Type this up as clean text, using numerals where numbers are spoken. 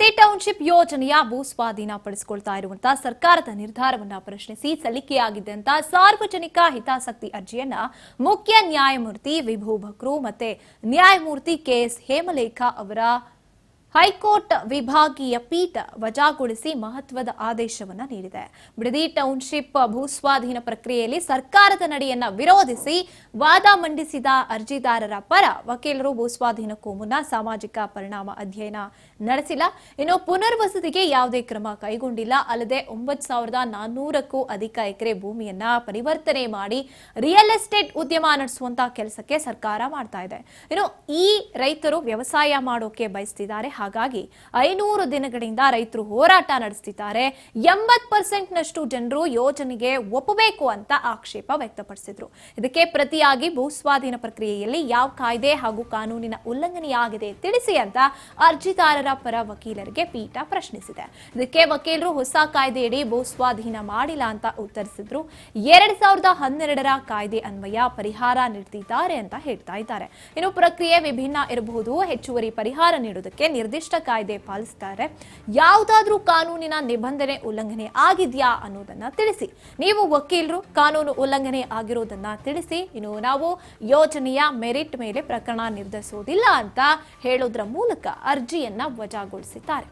Bidadi township ಯೋಜನೆಯ ಭೂ ಸ್ವಾಧೀನ ಪಡಿಸಿಕೊಳ್ತಾ ಇರುವಂತಹ ಸರ್ಕಾರದ ನಿರ್ಧಾರವನ್ನು ಪ್ರಶ್ನಿಸಿ ಸಲ್ಲಿಕೆಯಾಗಿದ್ದಂತಹ ಸಾರ್ವಜನಿಕ ಹಿತಾಸಕ್ತಿ ಅರ್ಜಿಯನ್ನ ಮುಖ್ಯ ನ್ಯಾಯಮೂರ್ತಿ ವಿಭು ಬಕ್ರು ಮತ್ತೆ ನ್ಯಾಯಮೂರ್ತಿ ಕೆಎಸ್ ಹೇಮಲೇಖ ಅವರ ಹೈಕೋರ್ಟ್ ವಿಭಾಗೀಯ ಪೀಠ ವಜಾಗೊಳಿಸಿ ಮಹತ್ವದ ಆದೇಶವನ್ನು ನೀಡಿದೆ. ಬಿಡದಿ ಟೌನ್ಶಿಪ್ ಭೂಸ್ವಾಧೀನ ಪ್ರಕ್ರಿಯೆಯಲ್ಲಿ ಸರ್ಕಾರದ ನಡೆಯನ್ನ ವಿರೋಧಿಸಿ ವಾದ ಮಂಡಿಸಿದ ಅರ್ಜಿದಾರರ ಪರ ವಕೀಲರು ಭೂಸ್ವಾಧೀನಕ್ಕೂ ಮುನ್ನ ಸಾಮಾಜಿಕ ಪರಿಣಾಮ ಅಧ್ಯಯನ ನಡೆಸಿಲ್ಲ, ಇನ್ನು ಪುನರ್ವಸತಿಗೆ ಯಾವುದೇ ಕ್ರಮ ಕೈಗೊಂಡಿಲ್ಲ, ಅಲ್ಲದೆ 9,400ಕ್ಕೂ ಅಧಿಕ ಎಕರೆ ಭೂಮಿಯನ್ನ ಪರಿವರ್ತನೆ ಮಾಡಿ ರಿಯಲ್ ಎಸ್ಟೇಟ್ ಉದ್ಯಮ ನಡೆಸುವಂತಹ ಕೆಲಸಕ್ಕೆ ಸರ್ಕಾರ ಮಾಡ್ತಾ ಇದೆ. ಇನ್ನು ಈ ರೈತರು ವ್ಯವಸಾಯ ಮಾಡೋಕೆ ಬಯಸ್ತಿದ್ದಾರೆ. ಹಾಗಾಗಿ 500 ದಿನಗಳಿಂದ ರೈತರು ಹೋರಾಟ ನಡೆಸುತ್ತಿದ್ದಾರೆ. 80% ನಷ್ಟು ಜನರು ಯೋಜನೆಗೆ ಒಪ್ಪಬೇಕು ಅಂತ ಆಕ್ಷೇಪ ವ್ಯಕ್ತಪಡಿಸಿದ್ರು. ಇದಕ್ಕೆ ಪ್ರತಿಯಾಗಿ ಭೂಸ್ವಾಧೀನ ಪ್ರಕ್ರಿಯೆಯಲ್ಲಿ ಯಾವ ಕಾಯ್ದೆ ಹಾಗೂ ಕಾನೂನಿನ ಉಲ್ಲಂಘನೆಯಾಗಿದೆ ತಿಳಿಸಿ ಅಂತ ಅರ್ಜಿದಾರರ ಪರ ವಕೀಲರಿಗೆ ಪೀಠ ಪ್ರಶ್ನಿಸಿದೆ. ಇದಕ್ಕೆ ವಕೀಲರು ಹೊಸ ಕಾಯ್ದೆಯಡಿ ಭೂಸ್ವಾಧೀನ ಮಾಡಿಲ್ಲ ಅಂತ ಉತ್ತರಿಸಿದ್ರು. 2012ರ ಕಾಯ್ದೆ ಅನ್ವಯ ಪರಿಹಾರ ನೀಡುತ್ತಿದ್ದಾರೆ ಅಂತ ಹೇಳ್ತಾ ಇದ್ದಾರೆ. ಇನ್ನು ಪ್ರಕ್ರಿಯೆ ವಿಭಿನ್ನ ಇರಬಹುದು, ಹೆಚ್ಚುವರಿ ಪರಿಹಾರ ನೀಡುವುದಕ್ಕೆ ನಿರ್ದಿಷ್ಟ ಕಾಯ್ದೆ ಪಾಲಿಸುತ್ತಾರೆ. ಯಾವುದಾದ್ರೂ ಕಾನೂನಿನ ನಿಬಂಧನೆ ಉಲ್ಲಂಘನೆ ಆಗಿದೆಯಾ ಅನ್ನೋದನ್ನ ತಿಳಿಸಿ. ನೀವು ವಕೀಲರು ಕಾನೂನು ಉಲ್ಲಂಘನೆ ಆಗಿರೋದನ್ನ ತಿಳಿಸಿ. ಇನ್ನು ನಾವು ಯೋಜನೆಯ ಮೆರಿಟ್ ಮೇಲೆ ಪ್ರಕರಣ ನಿರ್ಧರಿಸುವುದಿಲ್ಲ ಅಂತ ಹೇಳೋದ್ರ ಮೂಲಕ ಅರ್ಜಿಯನ್ನ ವಜಾಗೊಳಿಸಿದ್ದಾರೆ.